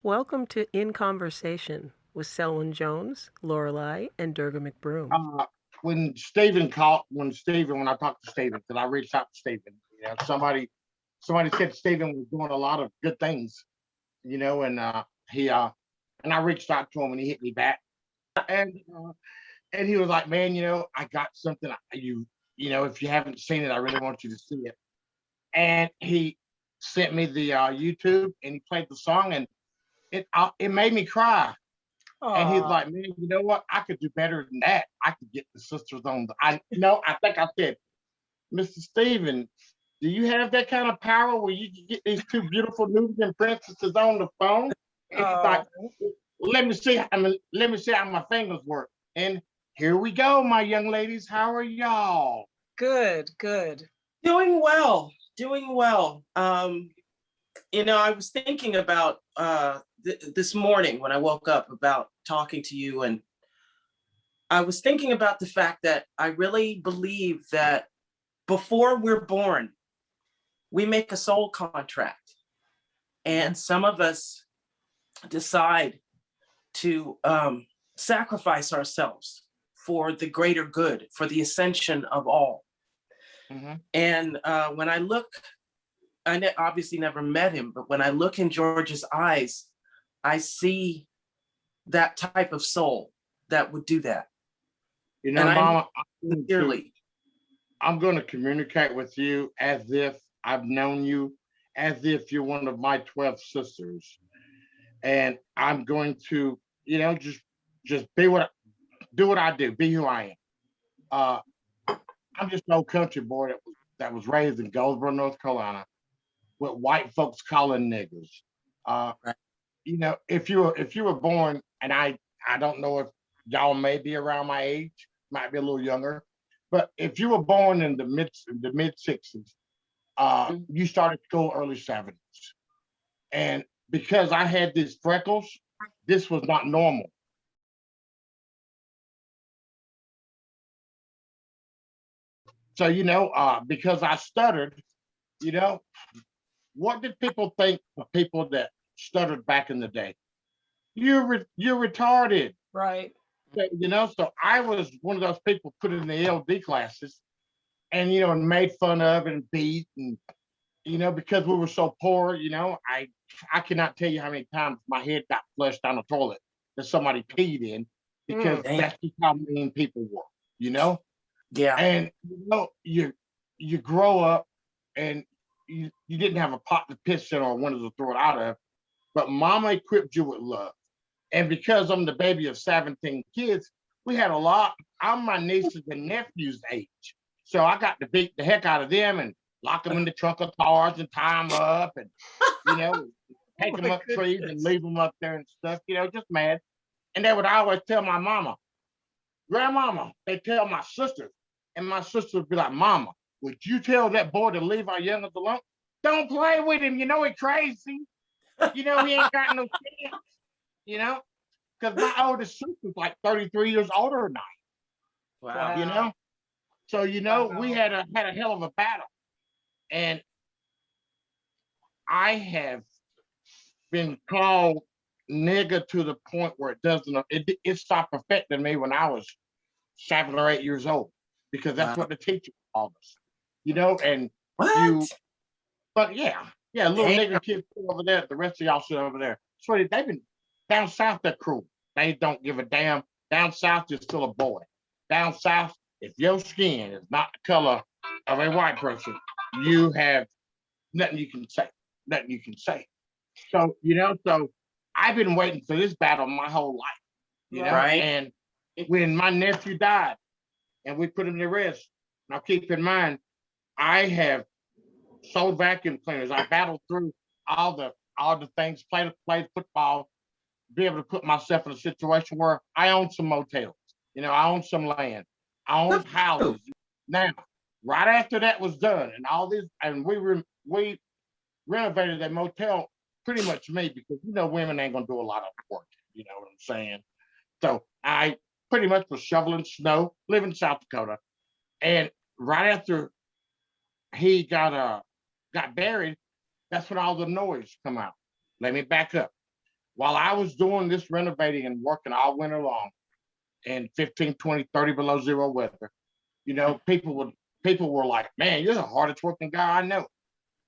Welcome to In Conversation with Selwyn Jones, Lorelei and Durga McBroom. uh, when Stephen called, when I talked to Stephen, because I reached out to Stephen, somebody said Stephen was doing a lot of good things, and he and I reached out to him and he hit me back, and and he was like, man, I got something if you haven't seen it, I really want you to see it, and he sent me the YouTube and he played the song and it made me cry. And he's like, man, you know what? I could do better than that. I could get the sisters on I think I said, Mr. Steven, do you have that kind of power where you can get these two beautiful Nubian princesses on the phone? And he's like, let me see. Let me see how my fingers work. And here we go, my young ladies. How are y'all? Good. Doing well. I was thinking about this morning when I woke up about talking to you, and I was thinking about the fact that I really believe that before we're born, we make a soul contract, and some of us decide to sacrifice ourselves for the greater good, for the ascension of all. Mm-hmm. And when I look, obviously never met him, but when I look in George's eyes, I see that type of soul that would do that. Mama, I'm going to communicate with you as if I've known you, as if you're one of my 12 sisters. And I'm going to, just do what I do, be who I am. I'm just an old country boy that was raised in Goldsboro, North Carolina, with white folks calling niggers. If you were born, and I don't know if y'all may be around my age, might be a little younger, but if you were born in the mid 60s, you started school early 70s, and because I had these freckles, this was not normal. So because I stuttered, what did people think of people that stuttered back in the day? You're retarded, right? So I was one of those people put in the LD classes, and and made fun of and beat, and because we were so poor, I cannot tell you how many times my head got flushed down the toilet that somebody peed in, because that's just how mean people were, Yeah. And you grow up and you didn't have a pot to piss in or wanted to throw it out of, but mama equipped you with love. And because I'm the baby of 17 kids, we had a lot. I'm my nieces and nephews' age. So I got to beat the heck out of them and lock them in the trunk of cars and tie them up and, take them up trees and leave them up there and stuff, just mad. And they would always tell my mama, grandmama, they tell my sisters, and my sisters would be like, mama, would you tell that boy to leave our youngest alone? Don't play with him. He's crazy. He ain't got no sense, because my oldest sister's like 33 years older than I. Wow. So, we had a hell of a battle. And I have been called nigga to the point where it stopped affecting me when I was 7 or 8 years old, because that's what the teacher called us, and but yeah, little nigga kids over there, the rest of y'all sit over there. Sweetie, they've been down south, they're cruel. They don't give a damn. Down south, you're still a boy. Down south, if your skin is not the color of a white person, you have nothing you can say. So, so I've been waiting for this battle my whole life, right? And when my nephew died and we put him to rest, now keep in mind, I have sold vacuum cleaners. I battled through all the things, played football, be able to put myself in a situation where I own some motels, I own some land, I own houses. Now, right after that was done, and all this, and we renovated that motel, pretty much me, because women ain't gonna do a lot of work. You know what I'm saying? So I pretty much was shoveling snow, living in South Dakota, and right after he got buried, that's when all the noise come out. Let me back up. while I was doing this renovating and working all winter long in 15, 20, 30 below zero weather, you know, people were like, man, you're the hardest working guy I know.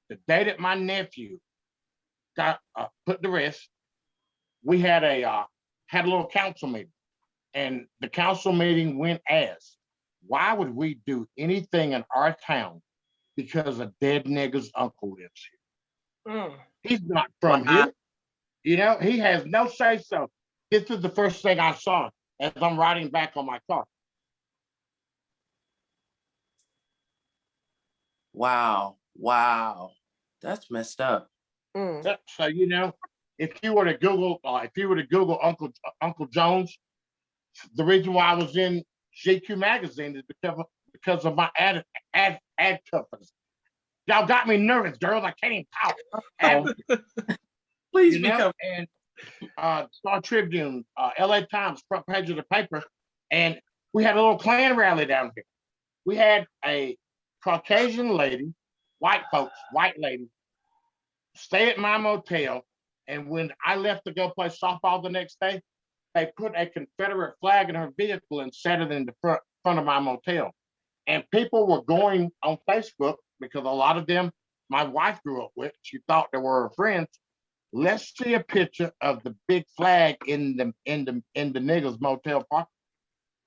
The day that my nephew got put to rest, we had a little council meeting, and the council meeting went as, why would we do anything in our town because a dead nigger's uncle lives here? He's not from here. You know, he has no say so. This is the first thing I saw as I'm riding back on my car. Wow. Wow. That's messed up. So, you know, if you were to Google Uncle Jones, the reason why I was in GQ magazine is because of my ad companies. Y'all got me nervous, girls. I can't even talk. Please you know, and Star Tribune, LA Times, front page of the paper, and we had a little Klan rally down here. We had a Caucasian lady, white lady, stay at my motel, and when I left to go play softball the next day, they put a Confederate flag in her vehicle and set it in the front of my motel. And people were going on Facebook, because a lot of them my wife grew up with. She thought they were her friends. Let's see a picture of the big flag in the niggas motel park.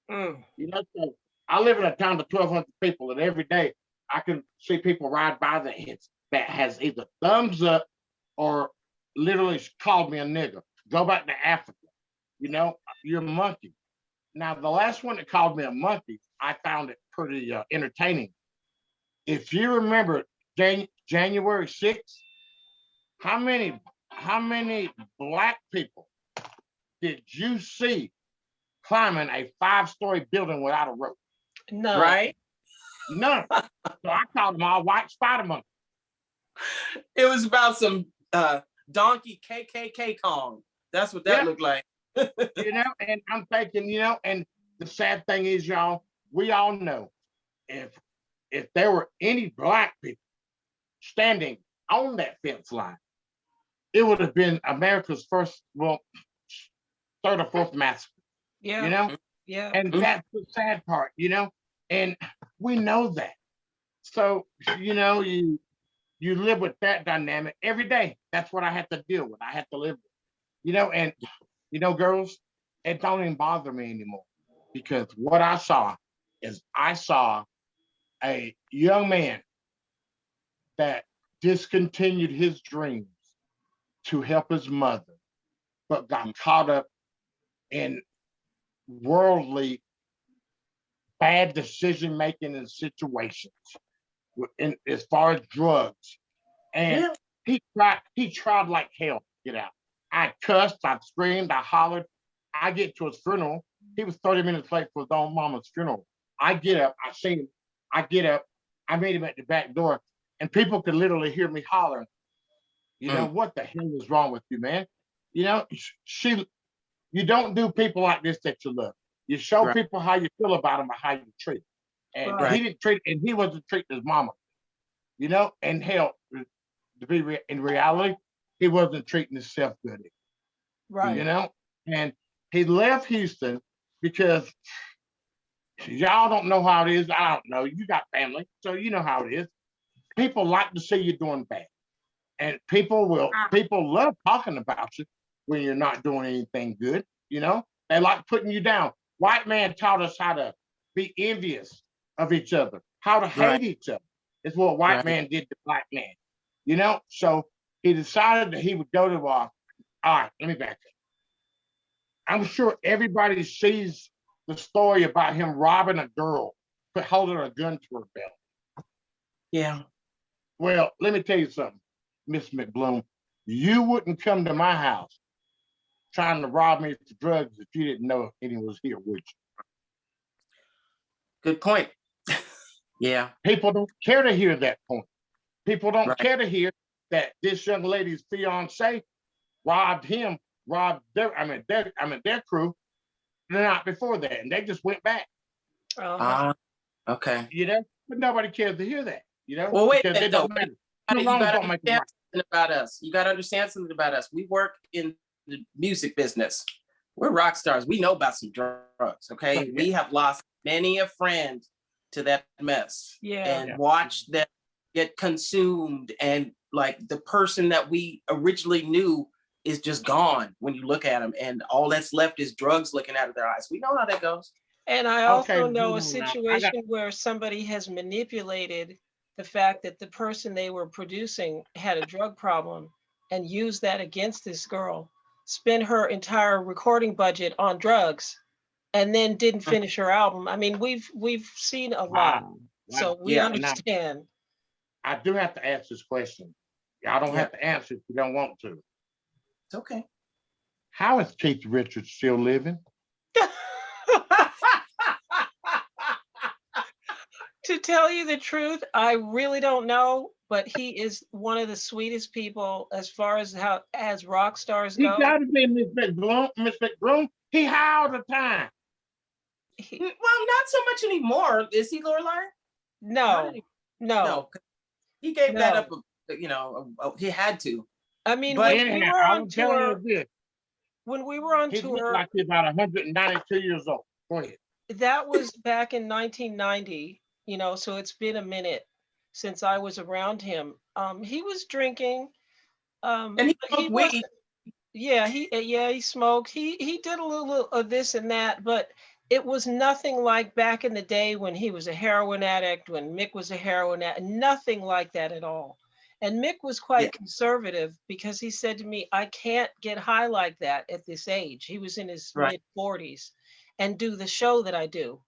You know, so I live in a town of 1,200 people, and every day I can see people ride by that has either thumbs up or literally called me a nigger. Go back to Africa. You know, you're a monkey. Now, the last one that called me a monkey, I found it pretty entertaining. If you remember January 6th, how many black people did you see climbing a 5-story building without a rope? No. Right? None. So I called them all white spider monkeys. It was about some donkey KKK Kong. That's what that looked like. You know, and I'm thinking, you know, and the sad thing is, y'all, we all know if there were any black people standing on that fence line, it would have been America's first, well, third or fourth massacre. Yeah. You know? Yeah. And that's the sad part, you know? And we know that. So, you know, you live with that dynamic every day. That's what I have to deal with. I have to live with. You know, and you know, girls, it don't even bother me anymore, because what I saw a young man that discontinued his dreams to help his mother, but got caught up in worldly bad decision making in situations, as far as drugs. And he tried like hell to get out. I cussed, I screamed, I hollered. I get to his funeral. He was 30 minutes late for his own mama's funeral. I get up, I seen him. I get up, I made him at the back door, and people could literally hear me hollering. You know, what the hell is wrong with you, man? You know, you don't do people like this that you love. You show people how you feel about them or how you treat them. And he didn't treat, and he wasn't treating his mama. You know, and hell, to be in reality, he wasn't treating himself good. Right. You know, and he left Houston because y'all don't know how it is. I don't know. You got family, so you know how it is. People like to see you doing bad. And people love talking about you when you're not doing anything good. You know, they like putting you down. White man taught us how to be envious of each other, how to hate each other. It's what white man did to black man. You know, so he decided that he would go to all right, let me back up. I'm sure everybody sees the story about him robbing a girl, but holding a gun to her belt. Yeah. Well, let me tell you something, Miss McBroom. You wouldn't come to my house trying to rob me for drugs if you didn't know anyone was here, would you? Good point. Yeah. People don't care to hear that point. People don't care to hear that this young lady's fiance robbed their crew the night before that, and they just went back. Okay. You know, but nobody cares to hear that. You know, well, wait, because it don't matter. You got to understand something about us. You got to understand something about us. We work in the music business. We're rock stars. We know about some drugs, okay? We have lost many a friend to that mess. And watched them get consumed, and like the person that we originally knew is just gone when you look at them, and all that's left is drugs looking out of their eyes. We know how that goes. And I also know a situation where somebody has manipulated the fact that the person they were producing had a drug problem and used that against this girl, spent her entire recording budget on drugs, and then didn't finish her album. I mean, we've seen a lot, so we understand. Now, I do have to ask this question. Y'all don't have to answer if you don't want to. It's okay. How is Keith Richards still living? To tell you the truth, I really don't know, but he is one of the sweetest people as far as rock stars go. He got to be Miss McBroom. He high all the time. Well, not so much anymore. Is he, Lorelei? No. He gave that up. He had to. I mean, but when we were on tour, he looked like he's about 192 years old. Go ahead. That was back in 1990. So it's been a minute since I was around him. He was drinking, and he smoked weed. He smoked. He did a little of this and that, but it was nothing like back in the day when he was a heroin addict, when Mick was a heroin addict. Nothing like that at all. And Mick was quite conservative because he said to me, "I can't get high like that at this age." He was in his mid-40s and do the show that I do.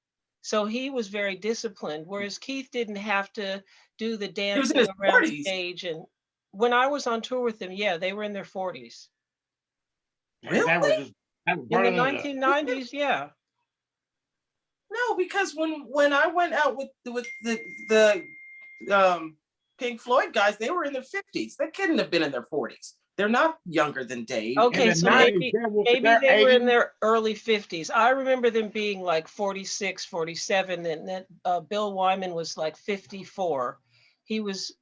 So he was very disciplined, whereas Keith didn't have to do the dancing around the stage. And when I was on tour with them, they were in their 40s. Really? In the 1990s, No, because when I went out with the Pink Floyd guys, they were in their 50s. They couldn't have been in their 40s. They're not younger than Dave. Okay, so maybe they were in their early 50s. I remember them being like 46, 47, and then Bill Wyman was like 54. He was,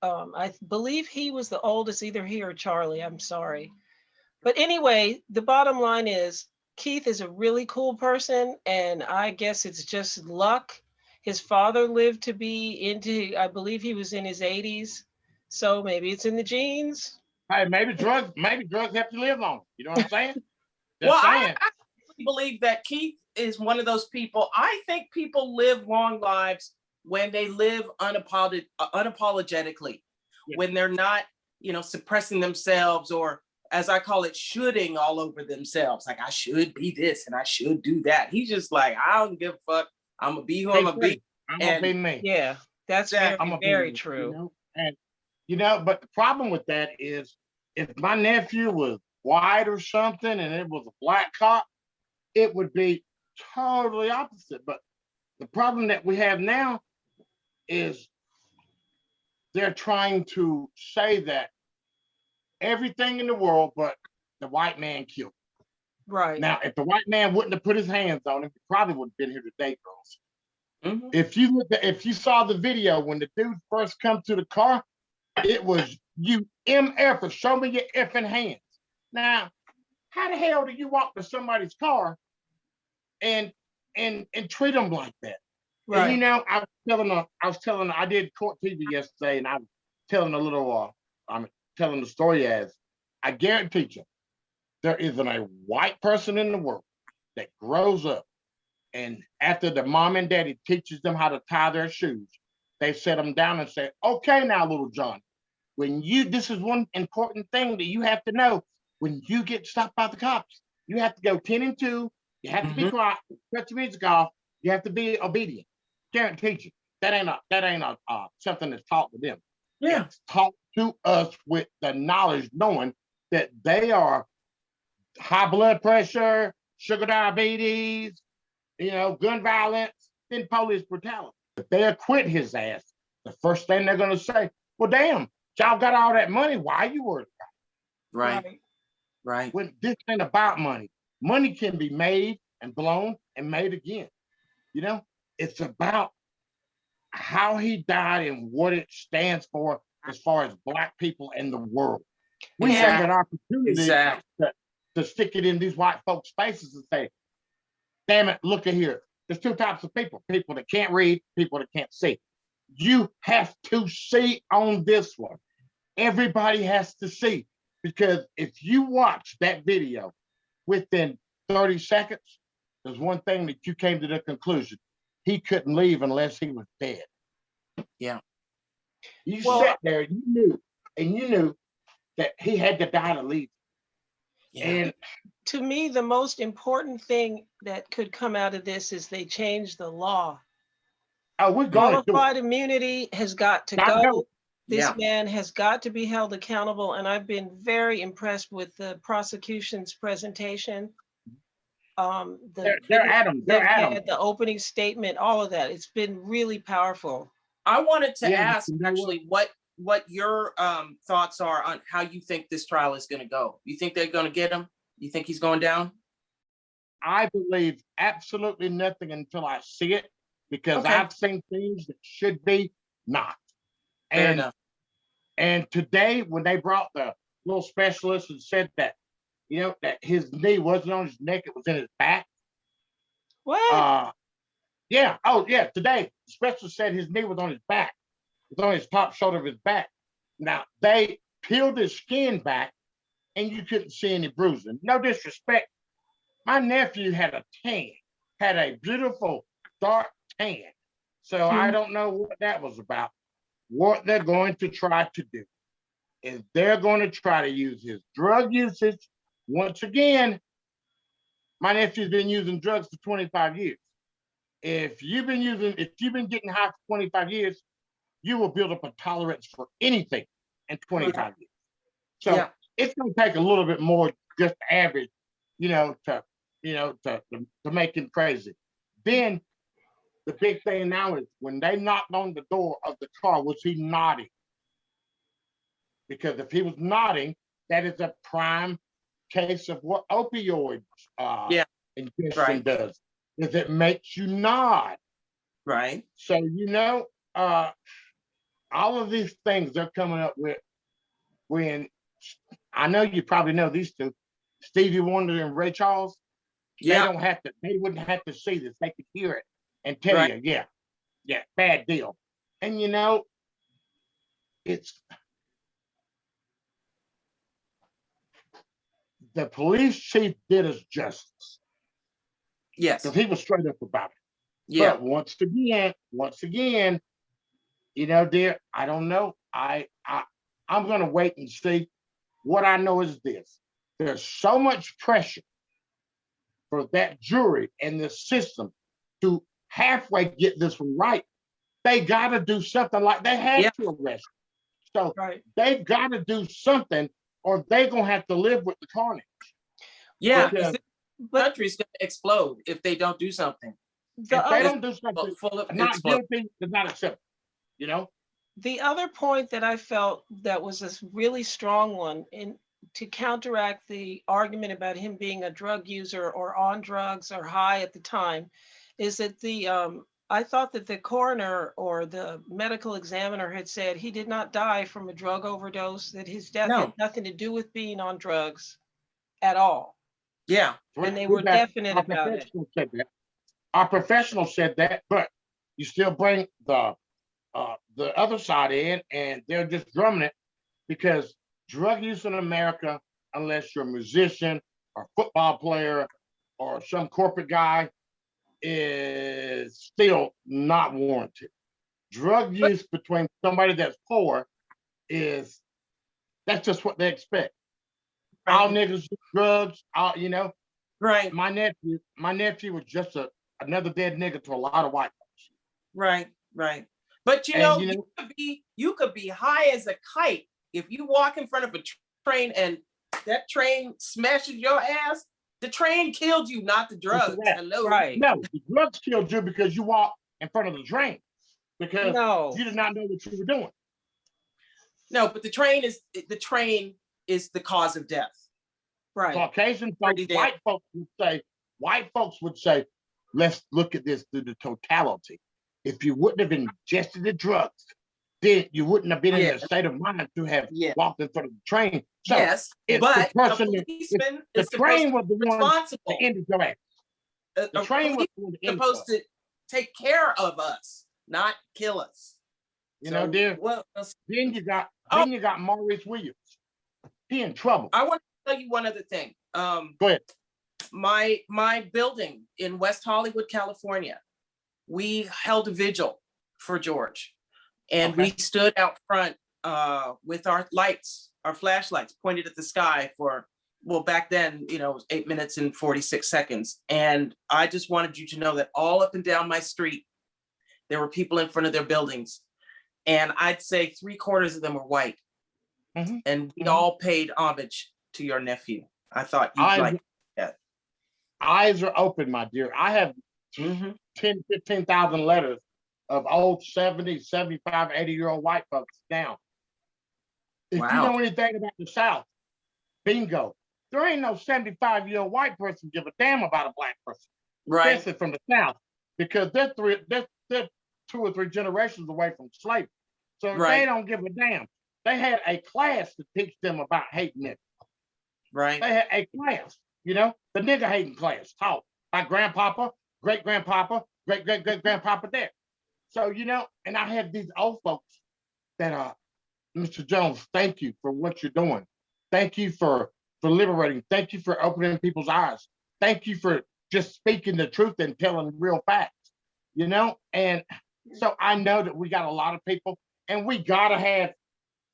I believe he was the oldest, either he or Charlie, I'm sorry. But anyway, the bottom line is Keith is a really cool person, and I guess it's just luck. His father lived to be I believe he was in his 80s. So maybe it's in the genes. Hey, maybe drugs have to live long. You know what I'm saying? I believe that Keith is one of those people. I think people live long lives when they live unapologetically, when they're not, suppressing themselves, or as I call it, shoulding all over themselves. Like, I should be this and I should do that. He's just like, I don't give a fuck. I'm gonna be who I'm gonna be. I'm gonna be me. Yeah, that's very true. And but the problem with that is, if my nephew was white or something and it was a black cop, it would be totally opposite. But the problem that we have now is they're trying to say that everything in the world but the white man killed him. Right. Now, if the white man wouldn't have put his hands on him, he probably would have been here today, girls. Mm-hmm. If you saw the video when the dude first come to the car, it was, "You MF, show me your effing hands." Now, how the hell do you walk to somebody's car and treat them like that? Right. And, I was telling her, I did court TV yesterday, and I was telling I'm telling the story as, I guarantee you, there isn't a white person in the world that grows up and after the mom and daddy teaches them how to tie their shoes, they set them down and say, "Okay, now, little John, this is one important thing that you have to know. When you get stopped by the cops, you have to go 10 and 2. You have to be quiet, cut your music off. You have to be obedient." Guarantee you, that ain't something that's taught to them. Yeah, it's taught to us with the knowledge, knowing that they are high blood pressure, sugar diabetes, gun violence, then police brutality. If they acquit his ass, the first thing they're going to say, "Well, damn, y'all got all that money. Why are you worried about it?" Right. When this ain't about money. Money can be made and blown and made again. It's about how he died and what it stands for as far as Black people in the world. We have an opportunity to stick it in these white folks' faces and say, damn it, look at here. There's two types of people, people that can't read, people that can't see. You have to see on this one. Everybody has to see, because if you watch that video within 30 seconds, there's one thing that you came to the conclusion. He couldn't leave unless he was dead. Yeah. You sat there, you knew that he had to die to leave. Yeah. And to me, the most important thing that could come out of this is they changed the law. we're going to do Qualified it. immunity has got to I go. know. This Yeah. man has got to be held accountable, and I've been very impressed with the prosecution's presentation. They're Adam. They're Adam. The opening statement, all of that. It's been really powerful. I wanted to Yeah, ask you know actually what your thoughts are on how you think this trial is going to go. You think they're going to get him? You think he's going down? I believe absolutely nothing until I see it, because Okay. I've seen things that should be not. Fair And enough. and today, when they brought the little specialist and said that, that his knee wasn't on his neck, it was in his back. What? Yeah. Oh, yeah. Today, the specialist said his knee was on his back. It was on his top shoulder of his back. Now, they peeled his skin back, and you couldn't see any bruising. No disrespect. My nephew had a tan, had a beautiful dark tan. So I don't know what that was about. What they're going to try to do is they're going to try to use his drug usage. Once again, my nephew's been using drugs for 25 years. If you've been getting high for 25 years, you will build up a tolerance for anything in 25 years. So Yeah. it's going to take a little bit more just average, to make him crazy. Then the big thing now is when they knocked on the door of the car, was he nodding? Because if he was nodding, that is a prime case of what opioids ingestion does, is it makes you nod. Right. So, all of these things they're coming up with, when I know you probably know these two, Stevie Wonder and Ray Charles, Yeah. they wouldn't have to see this. They could hear it and tell you, yeah, bad deal. And it's the police chief did us justice, Yes. because he was straight up about it. Yeah. But once again, dear, I don't know. I'm gonna wait and see. What I know is this: there's so much pressure for that jury and the system to halfway get this one right. They got to do something. Like they had to arrest him. So they've got to do something, or they're gonna have to live with the carnage. Yeah. Because The country's going to explode if they don't do something. if they don't do something, Full of not explode. guilty is not acceptable. The other point that I felt that was a really strong one to counteract the argument about him being a drug user or on drugs or high at the time is that I thought that the coroner or the medical examiner had said he did not die from a drug overdose, that his death had nothing to do with being on drugs at all. Yeah. And they were definite about it. Our professional said that, but you still bring the other side in, and they're just drumming it, because drug use in America, unless you're a musician or football player or some corporate guy, is still not warranted. Drug use between somebody that's poor that's just what they expect. Right. All niggas do drugs, Right. My nephew was just another dead nigga to a lot of white folks. Right. But you could be high as a kite if you walk in front of a train and that train smashes your ass. The train killed you, not the drugs. Hello. Right. No, the drugs killed you because you walked in front of the train, because you did not know what you were doing. No, but the train is the cause of death. Right. Caucasian folks, white folks would say, let's look at this through the totality. If you wouldn't have ingested the drugs, then you wouldn't have been in Yeah. the state of mind to have Yeah. walked in front of the train. So Yes, it's but the person a that policeman the is train supposed was to the be one responsible. that ended your ass. The A train was police the one that is ended supposed your ass. to take care of us, not kill us. You know, dear. Well, Then you got Maurice Williams. He in trouble. I want to tell you one other thing. Go ahead. My building in West Hollywood, California, we held a vigil for George, and Okay. we stood out front with our lights, our flashlights pointed at the sky for, well, back then, it was 8 minutes and 46 seconds. And I just wanted you to know that all up and down my street, there were people in front of their buildings. And I'd say 3/4 of them were white. Mm-hmm. And we all paid homage to your nephew. I thought you'd like that. Eyes are open, my dear. I have 10, 15,000 letters of old 70, 75, 80-year-old white folks down. If you know anything about the South, bingo. There ain't no 75-year-old white person give a damn about a black person. Right. Especially from the South, because they're 2 or 3 generations away from slavery. So they don't give a damn. They had a class to teach them about hating it. Right. They had a class, the nigger hating class taught by grandpapa, great-grandpapa, great-great-great-grandpapa there. So, and I had these old folks that are, Mr. Jones, thank you for what you're doing. Thank you for liberating. Thank you for opening people's eyes. Thank you for just speaking the truth and telling real facts, And so I know that we got a lot of people, and we gotta have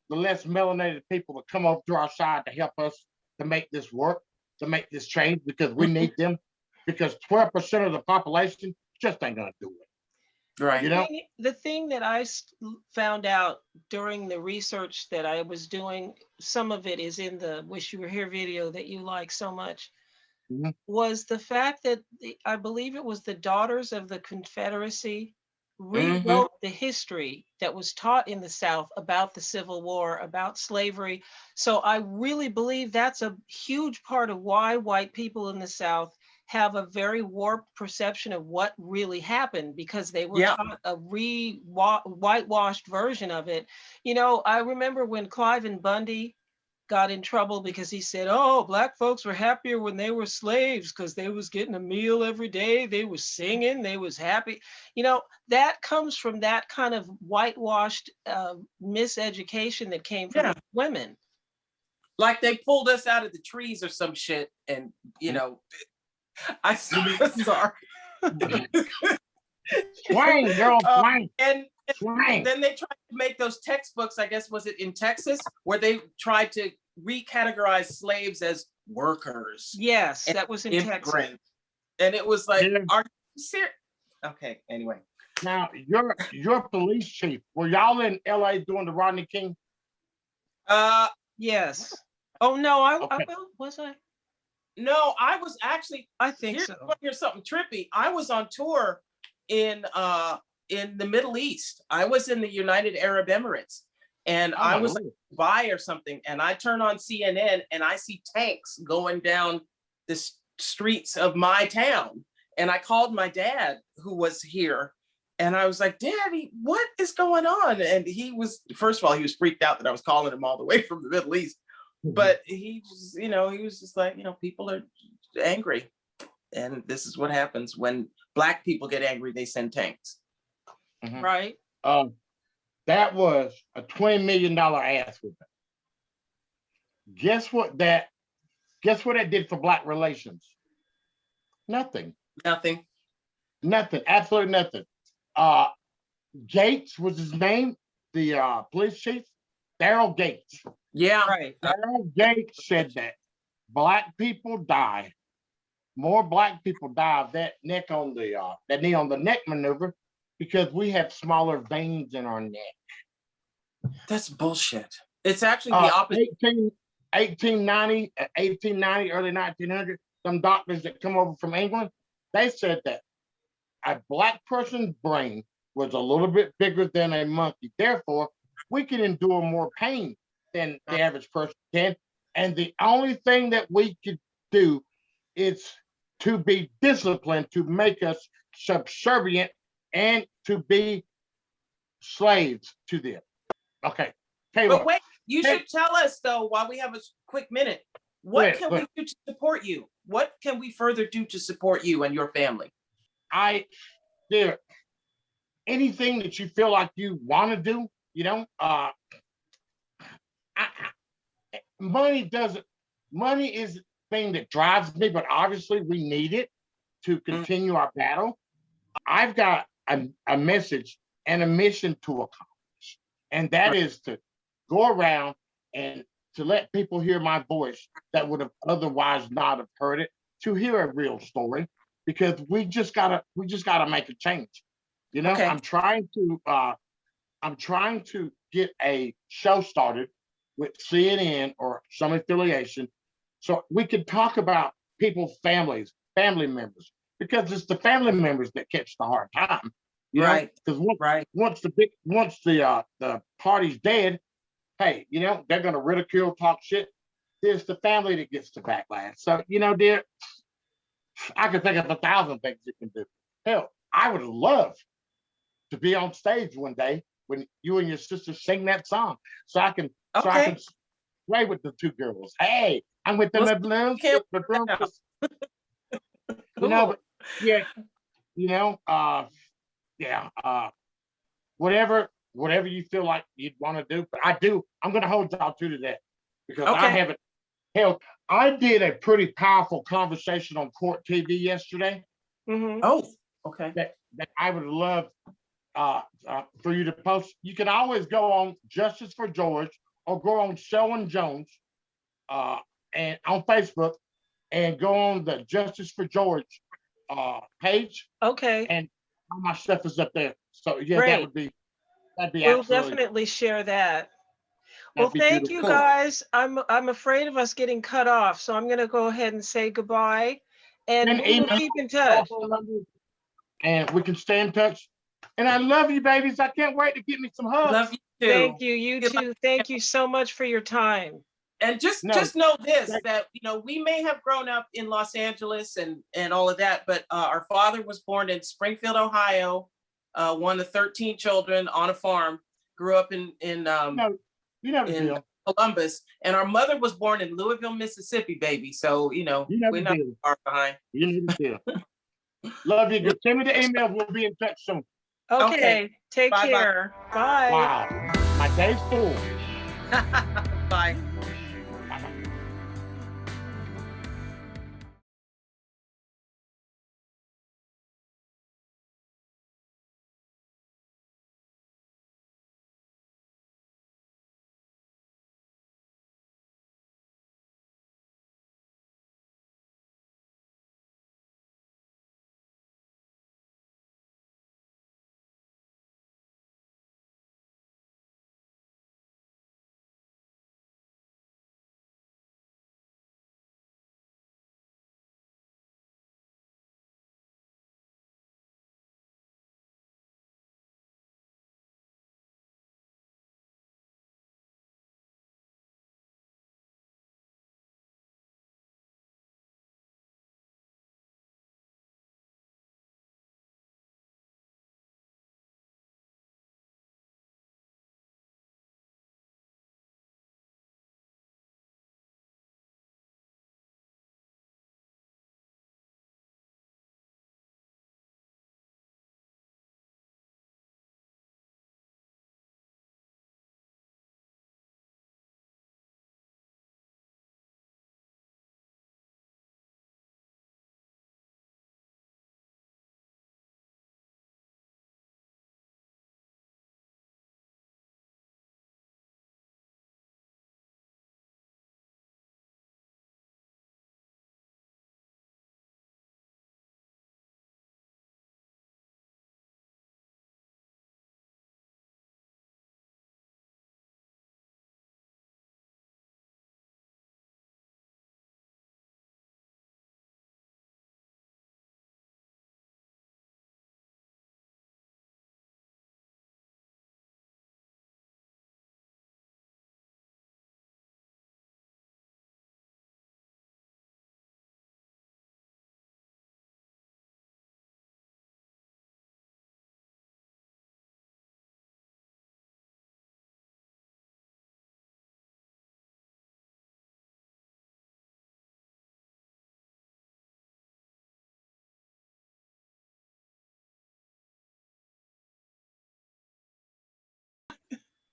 the less melanated people to come over to our side to help us to make this work, to make this change, because we need them. Because 12% of the population just ain't gonna do it. Right. The thing that I found out during the research that I was doing, some of it is in the Wish You Were Here video that you like so much, was the fact that I believe it was the Daughters of the Confederacy rewrote the history that was taught in the South about the Civil War, about slavery. So I really believe that's a huge part of why white people in the South have a very warped perception of what really happened, because they were taught a whitewashed version of it. I remember when Cliven Bundy got in trouble because he said, oh, black folks were happier when they were slaves because they was getting a meal every day, they was singing, they was happy. That comes from that kind of whitewashed miseducation that came from women. Like they pulled us out of the trees or some shit, and I'm sorry. Swing, girl, swing. And then they tried to make those textbooks, I guess, was it in Texas, where they tried to recategorize slaves as workers. Yes, that was in Texas. And it was like, are you serious? Okay, anyway. Now, your police chief, were y'all in LA doing the Rodney King? Yes. Oh, no, was I? No, I was actually, I think so. Here's something trippy. I was on tour in the Middle East. I was in the United Arab Emirates, and I was like Dubai or something, and I turn on CNN and I see tanks going down the streets of my town. And I called my dad, who was here, and I was like, Daddy, what is going on? And he was, first of all, he was freaked out that I was calling him all the way from the Middle East. But he just, he was just like, people are angry. And this is what happens when Black people get angry, they send tanks. Right. That was a $20 million ass whipping. Guess what that did for Black relations? Nothing. Nothing. Absolutely nothing. Gates was his name, the police chief, Daryl Gates. Yeah. Right. Daryl Gates said that Black people die. More Black people die of that knee on the neck maneuver because we have smaller veins in our neck. That's bullshit. It's actually the opposite. 1890, early 1900, some doctors that come over from England, they said that a Black person's brain was a little bit bigger than a monkey. Therefore, we can endure more pain than the average person can. And the only thing that we could do is to be disciplined, to make us subservient and to be slaves to them. Okay. But Taylor, wait, you Hey. should tell us though, while we have a quick minute, what ahead, can go we ahead. do to support you? What can we further do to support you and your family? Dear, anything that you feel like you want to do, you know, money is the thing that drives me, but obviously we need it to continue our battle. I've got a message and a mission to accomplish, and that is to go around and to let people hear my voice that would have otherwise not have heard it, to hear a real story, because we just gotta make a change. You know, Okay. I'm trying to get a show started with CNN or some affiliation, so we could talk about people's family members, because it's the family members that catch the hard time. You know, because once the party's dead, hey, you know, they're gonna ridicule, talk shit. There's the family that gets the backlash. So, you know, dear, I can think of 1,000 things you can do. Hell, I would love to be on stage one day when you and your sister sing that song, so I can play with the two girls. Hey, I'm with the McBroom Sisters. You know, but yeah, you know, whatever you feel like you'd want to do. But I'm going to hold y'all to that, because I haven't. Hell, I did a pretty powerful conversation on Court TV yesterday. Mhm. Oh, okay. That I would love for you to post. You can always go on Justice for George or go on Selwyn Jones and on Facebook, and go on the Justice for George page. Okay. And all my stuff is up there. So yeah, Great. that'd be We'll absolutely, definitely share that. Well, that'd be thank you beautiful. guys. I'm afraid of us getting cut off, so I'm going to go ahead and say goodbye, and Send we'll email, keep in touch. telephone numbers, and we can stay in touch. And I love you, babies. I can't wait to get me some hugs. Love you too. Thank you. You too. Thank you so much for your time. And just know this, that, you know, we may have grown up in Los Angeles and all of that, but our father was born in Springfield, Ohio, one of 13 children on a farm, grew up in Columbus, and our mother was born in Louisville, Mississippi, baby. So, you know we're not far behind. You need to feel. Love you. Just send me the email. We'll be in touch soon. Okay. Take Bye-bye. care. Bye. Wow. My day's full. Bye.